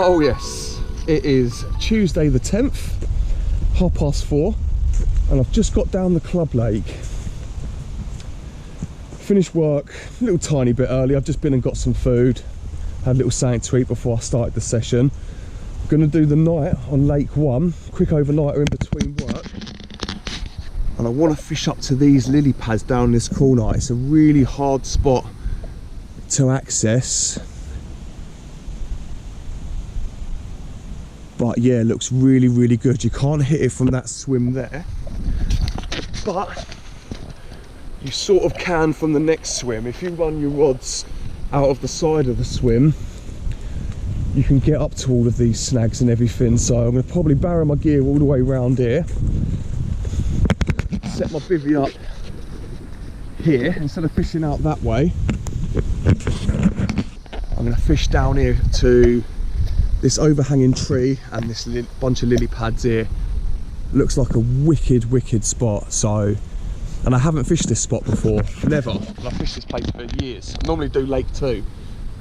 Oh yes, it is Tuesday the 10th, 4:30, and I've just got down the club lake. Finished work a little tiny bit early. I've just been and got some food, had a little something to eat before I started the session. I'm going to do the night on Lake 1, quick overnighter in between work. And I want to fish up to these lily pads down this corner. It's a really hard spot to access. But yeah, it looks really, really good. You can't hit it from that swim there, but you sort of can from the next swim. If you run your rods out of the side of the swim, you can get up to all of these snags and everything. So I'm going to probably barrow my gear all the way around here, set my bivvy up here. Instead of fishing out that way, I'm going to fish down here to this overhanging tree and this bunch of lily pads here. Looks like a wicked spot. So, and I haven't fished this spot before, never. And I've fished this place for years. I normally do Lake 2.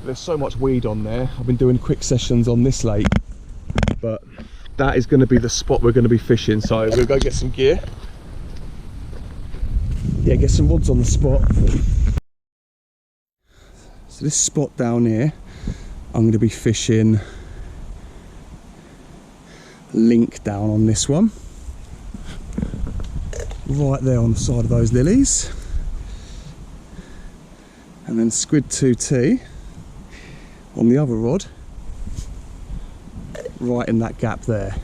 There's so much weed on there. I've been doing quick sessions on this lake, but that is going to be the spot we're going to be fishing. So we'll go get some gear. Yeah, get some rods on the spot. So this spot down here, I'm going to be fishing link down on this one, right there on the side of those lilies, and then squid 2T on the other rod, right in that gap there.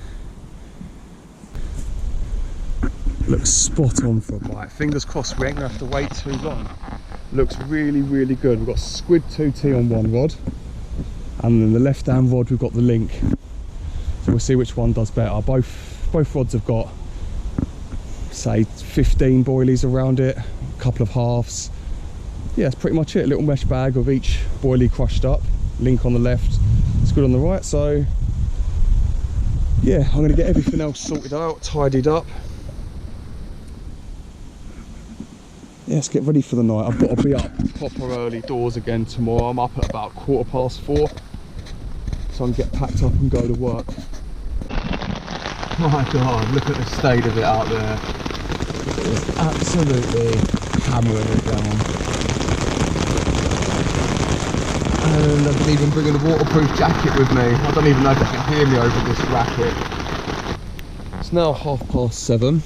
Looks spot on for a bite. Fingers crossed we ain't gonna have to wait too long. Looks really good. We've got squid 2T on one rod, and then the left hand rod we've got the link. So we'll see which one does better. Both rods have got, say, 15 boilies around it, a couple of halves. Yeah, that's pretty much it. A little mesh bag of each boilie crushed up, link on the left, squid on the right. So yeah, I'm going to get everything else sorted out, tidied up. Yeah, let's get ready for the night. I've got to be up proper early doors again tomorrow. I'm up at about 4:15, so I can get packed up and go to work. Oh my god, look at the state of it out there. It's absolutely hammering it down. And I didn't even bring a waterproof jacket with me. I don't even know if you can hear me over this racket. It's now 7:30.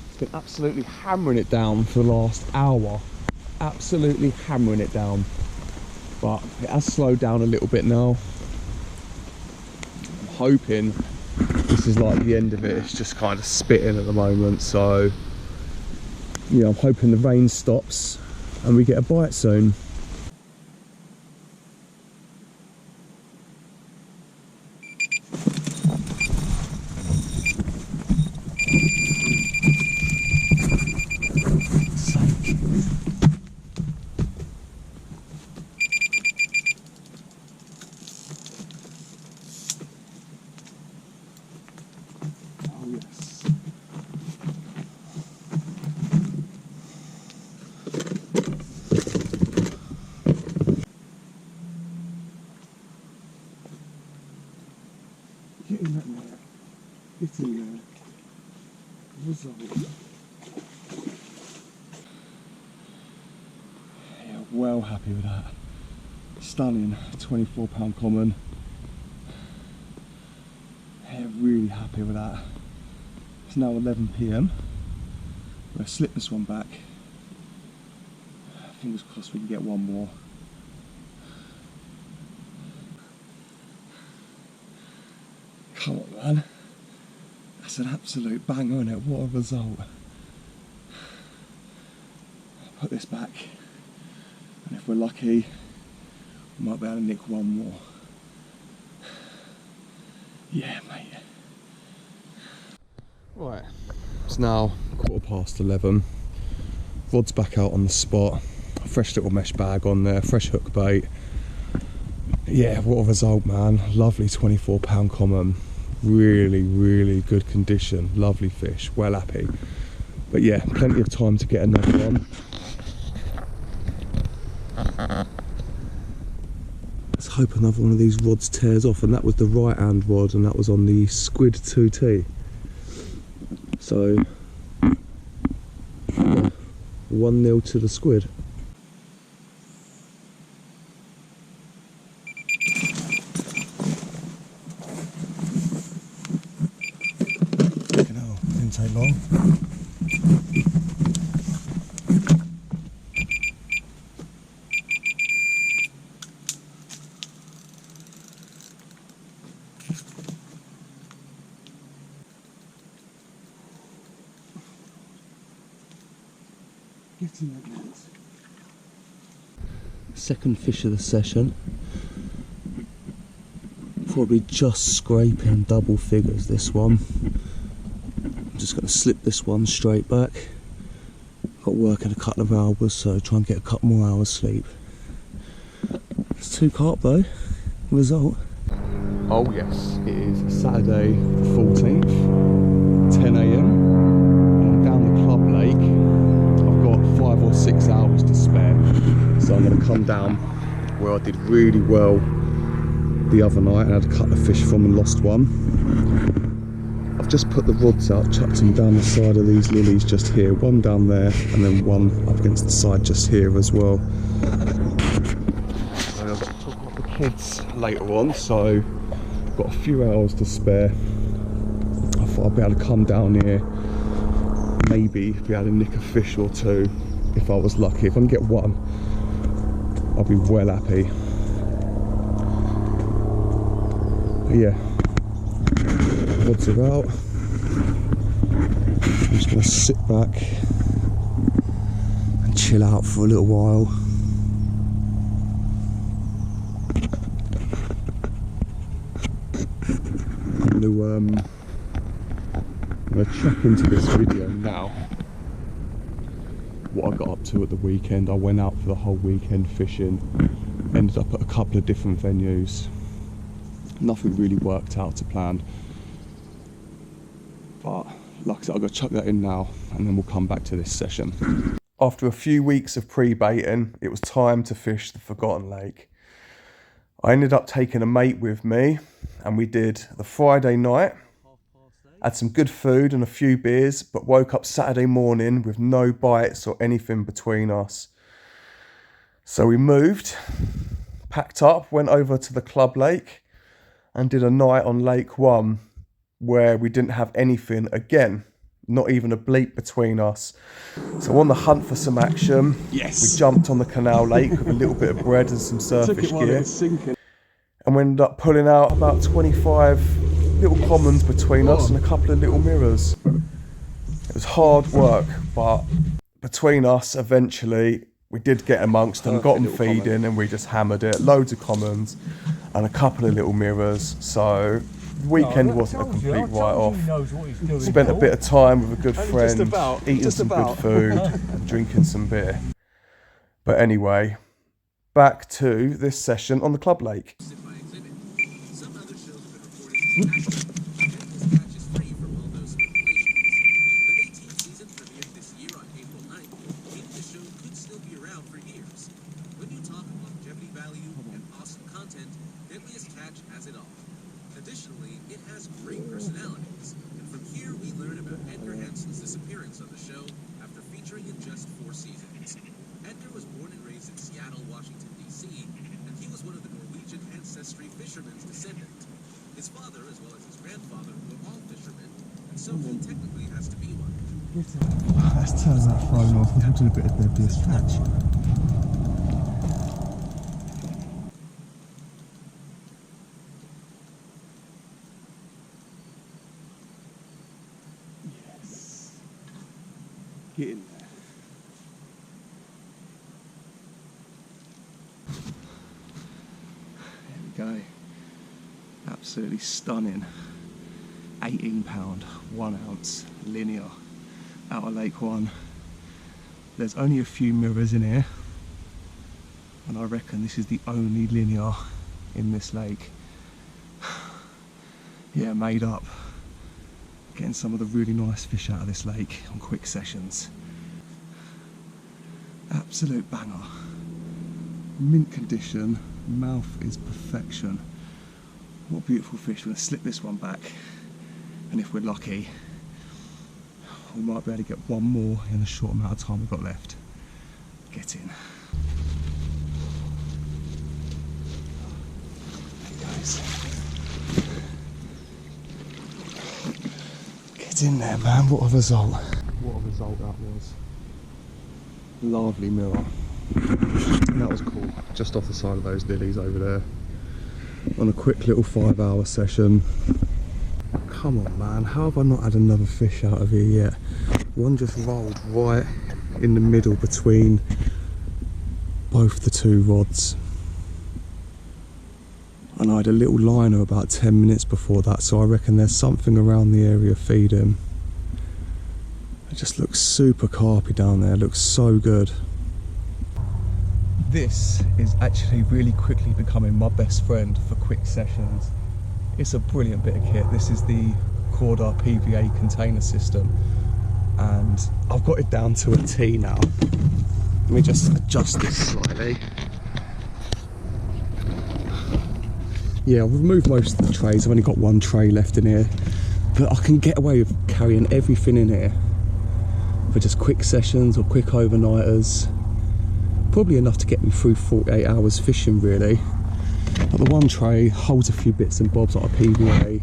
It's been absolutely hammering it down for the last hour. Absolutely hammering it down. But it has slowed down a little bit now. I'm hoping this is like the end of it. It's just kind of spitting at the moment, so yeah, I'm hoping the rain stops and we get a bite soon. Get in that there. Get in there. Result. Yeah, well happy with that. Stunning, £24 common. Yeah, really happy with that. It's now 11 PM. We're gonna slip this one back. Fingers crossed we can get one more. Come on, man. That's an absolute banger, isn't it? What a result. I'll put this back, and if we're lucky, we might be able to nick one more. Yeah, mate. Right, it's now 11:15. Rod's back out on the spot. A fresh little mesh bag on there, fresh hook bait. Yeah, what a result, man. Lovely £24 common. Really good condition. Lovely fish, well happy. But yeah, plenty of time to get another one. Let's hope another one of these rods tears off, and that was the right hand rod, and that was on the Squid 2T. So yeah, 1-0 to the Squid. Didn't take long. Second fish of the session. Probably just scraping double figures this one. I'm just going to slip this one straight back. Got work in a couple of hours, so try and get a couple more hours sleep. It's 2 carp though. Result. Oh yes, it is Saturday the 14th, 10 AM. I'm down the club lake. I've got 5 or 6 hours to spare, so I'm going to come down where I did really well the other night and had a couple of fish from and lost one. I've just put the rods out, chucked them down the side of these lilies just here, one down there and then one up against the side just here as well. And I've got to talk about the kids later on, so I've got a few hours to spare. I thought I'd be able to come down here, maybe be able to nick a fish or two if I was lucky. If I can get one, I'll be well happy. But yeah, rods are out. I'm just going to sit back and chill out for a little while. I'm going to check into this video now what I got up to at the weekend. I went out for the whole weekend fishing, ended up at a couple of different venues. Nothing really worked out to plan, but like I said, I've got to chuck that in now and then we'll come back to this session. After a few weeks of pre-baiting, it was time to fish the Forgotten Lake. I ended up taking a mate with me and we did the Friday night, had some good food and a few beers, but woke up Saturday morning with no bites or anything between us. So we moved, packed up, went over to the club lake and did a night on Lake 1 where we didn't have anything again, not even a bleep between us. So on the hunt for some action, yes, we jumped on the canal lake with a little bit of bread and some surfish gear, and we ended up pulling out about 25 little commons between us and a couple of little mirrors. It was hard work, but between us eventually we did get amongst them, got them feeding, and we just hammered it. Loads of commons and a couple of little mirrors. So the weekend wasn't a complete write-off. Spent a bit of time with a good friend, eating some good food and drinking some beer. But anyway, back to this session on the club lake. Additionally, it has great personalities, and from here we learn about Edgar Hansen's disappearance on the show after featuring in just 4 seasons. Edgar was born and raised in Seattle, Washington, D.C., and he was one of the Norwegian ancestry fishermen's descendant. His father, as well as his grandfather, were all fishermen, and so he technically has to be one. Let's turn that phone off and do a bit of deadliest catch. Get in there. There we go. Absolutely stunning. 18 pound, 1 ounce, linear, out of Lake 1. There's only a few mirrors in here, and I reckon this is the only linear in this lake. Yeah, made up. Getting some of the really nice fish out of this lake on quick sessions. Absolute banger. Mint condition, Mouth is perfection. What a beautiful fish. We're going to slip this one back, and if we're lucky, we might be able to get one more in the short amount of time we've got left. Get in. There he goes. Get in there, man. What a result. What a result that was. Lovely mirror. And that was cool. Just off the side of those lilies over there. On a quick little 5-hour session. Come on, man. How have I not had another fish out of here yet? One just rolled right in the middle between both the two rods. And I had a little liner about 10 minutes before that, so I reckon there's something around the area feeding. It just looks super carpy down there, it looks so good. This is actually really quickly becoming my best friend for quick sessions. It's a brilliant bit of kit. This is the Corda PVA container system, and I've got it down to a T now. Let me just adjust this slightly. Yeah, I've removed most of the trays. I've only got one tray left in here, but I can get away with carrying everything in here for just quick sessions or quick overnighters. Probably enough to get me through 48 hours fishing, really. But the one tray holds a few bits and bobs, like a PVA,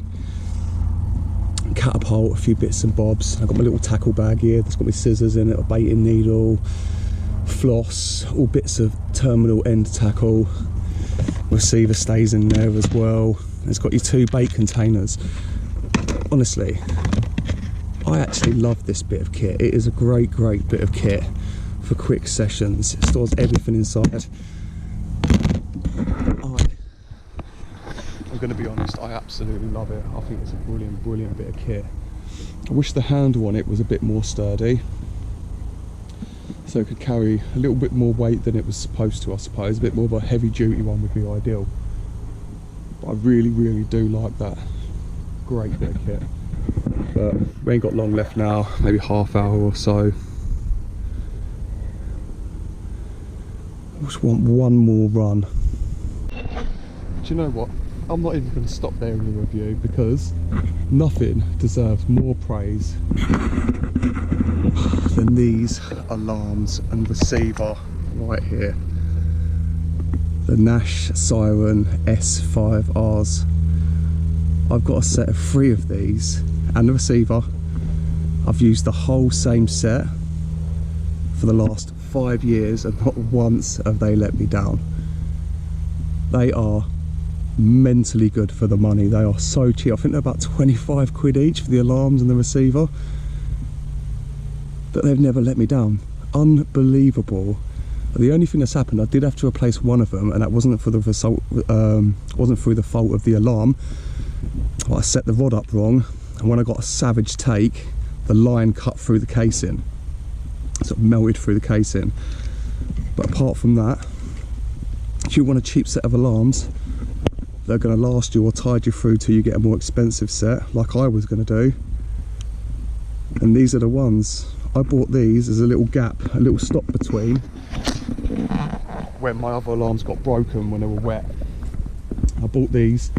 catapult, a few bits and bobs. I've got my little tackle bag here that's got my scissors in it, a baiting needle, floss, all bits of terminal end tackle. Receiver stays in there as well. It's got your 2 bait containers. Honestly, I actually love this bit of kit. It is a great bit of kit for quick sessions. It stores everything inside. I'm going to be honest, I absolutely love it. I think it's a brilliant bit of kit. I wish the handle on it was a bit more sturdy, so it could carry a little bit more weight than it was supposed to, I suppose. A bit more of a heavy duty one would be ideal. But I really do like that. Great bit of kit. But we ain't got long left now, maybe half hour or so. I just want one more run. Do you know what? I'm not even going to stop there in the review, because nothing deserves more praise than these alarms and receiver right here. The Nash Siren S5Rs. I've got a set of 3 of these and the receiver. I've used the whole same set for the last 5 years, and not once have they let me down. They are mentally good for the money. They are so cheap. I think they're about 25 quid each for the alarms and the receiver, but they've never let me down. Unbelievable. The only thing that's happened, I did have to replace one of them, and that wasn't for the result, wasn't through the fault of the alarm. I set the rod up wrong, and when I got a savage take, the line cut through the casing, sort of melted through the casing. But apart from that, if you want a cheap set of alarms, they're going to last you or tide you through till you get a more expensive set, like I was going to do. And these are the ones. I bought these as a little gap, a little stop between when my other alarms got broken when they were wet. I bought these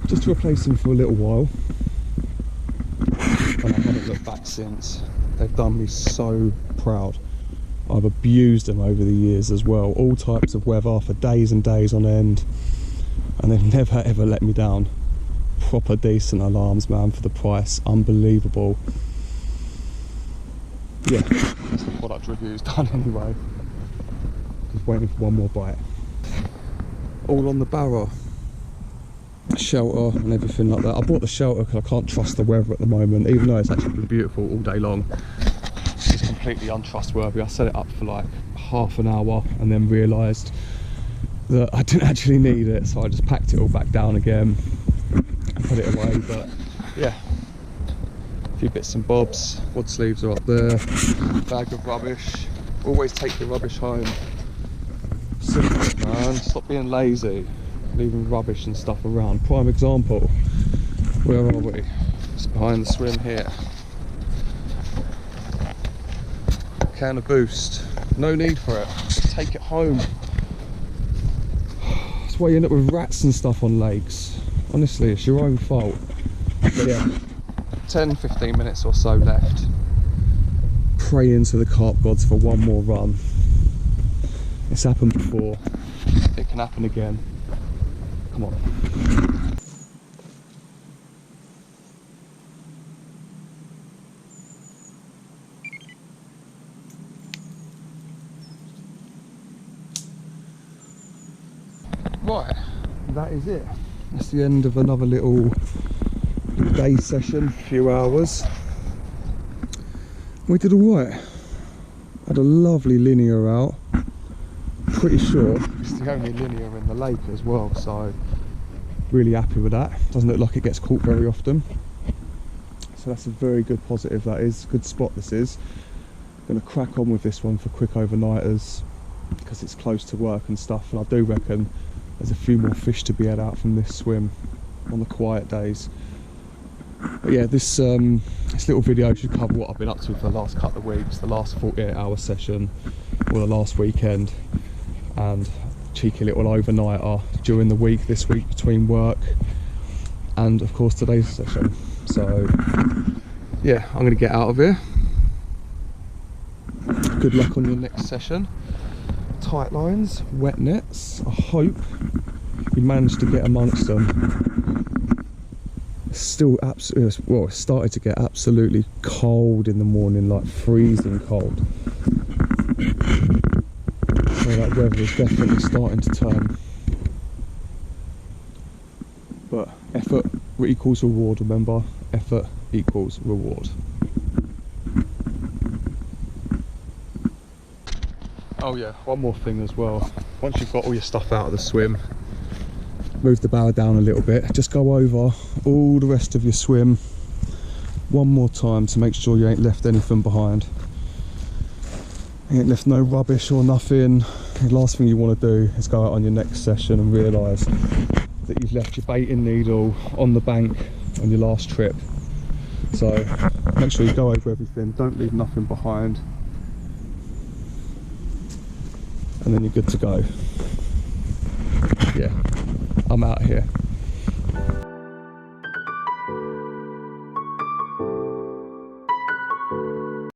just to replace them for a little while, and I haven't looked back since. They've done me so proud. I've abused them over the years as well, all types of weather for days and days on end, and they've never ever let me down. Proper decent alarms, man, for the price. Unbelievable. Yeah, that's the product review's done anyway. Just waiting for one more bite. All on the barrow. Shelter and everything like that. I bought the shelter because I can't trust the weather at the moment, even though it's actually been beautiful all day long. It's just completely untrustworthy. I set it up for like half an hour and then realised that I didn't actually need it, so I just packed it all back down again and put it away. But yeah, a few bits and bobs. Rod sleeves are up there. Bag of rubbish. Always take your rubbish home. Simple, man. Stop being lazy, leaving rubbish and stuff around. Prime example. Where are we? Just behind the swim here. Can of Boost. No need for it. Just take it home. That's why you end up with rats and stuff on lakes. Honestly, it's your own fault. But yeah, 10-15 minutes or so left. Praying to the carp gods for one more run. It's happened before. It can happen again. Come on. Right, that is it. That's the end of another little day session, few hours. We did alright. Had a lovely linear out. Pretty sure it's the only linear in the lake as well, so really happy with that. Doesn't look like it gets caught very often. So that's a very good positive, that is. Good spot this is. Gonna crack on with this one for quick overnighters because it's close to work and stuff, and I do reckon there's a few more fish to be had out from this swim on the quiet days. But yeah, this little video should cover what I've been up to for the last couple of weeks, the last 48-hour session, or the last weekend, and cheeky little overnighter during the week, this week between work and of course today's session. So yeah, I'm gonna get out of here. Good luck on your next session. Tight lines, wet nets. I hope you managed to get amongst them. It's still absolutely, well, it started to get absolutely cold in the morning, like freezing cold. So that weather is definitely starting to turn. But effort equals reward, remember? Effort equals reward. Oh yeah, one more thing as well. Once you've got all your stuff out of the swim, move the bow down a little bit. Just go over all the rest of your swim one more time to make sure you ain't left anything behind. You ain't left no rubbish or nothing. The last thing you want to do is go out on your next session and realise that you've left your baiting needle on the bank on your last trip. So make sure you go over everything, don't leave nothing behind, and then you're good to go. Yeah, I'm out here.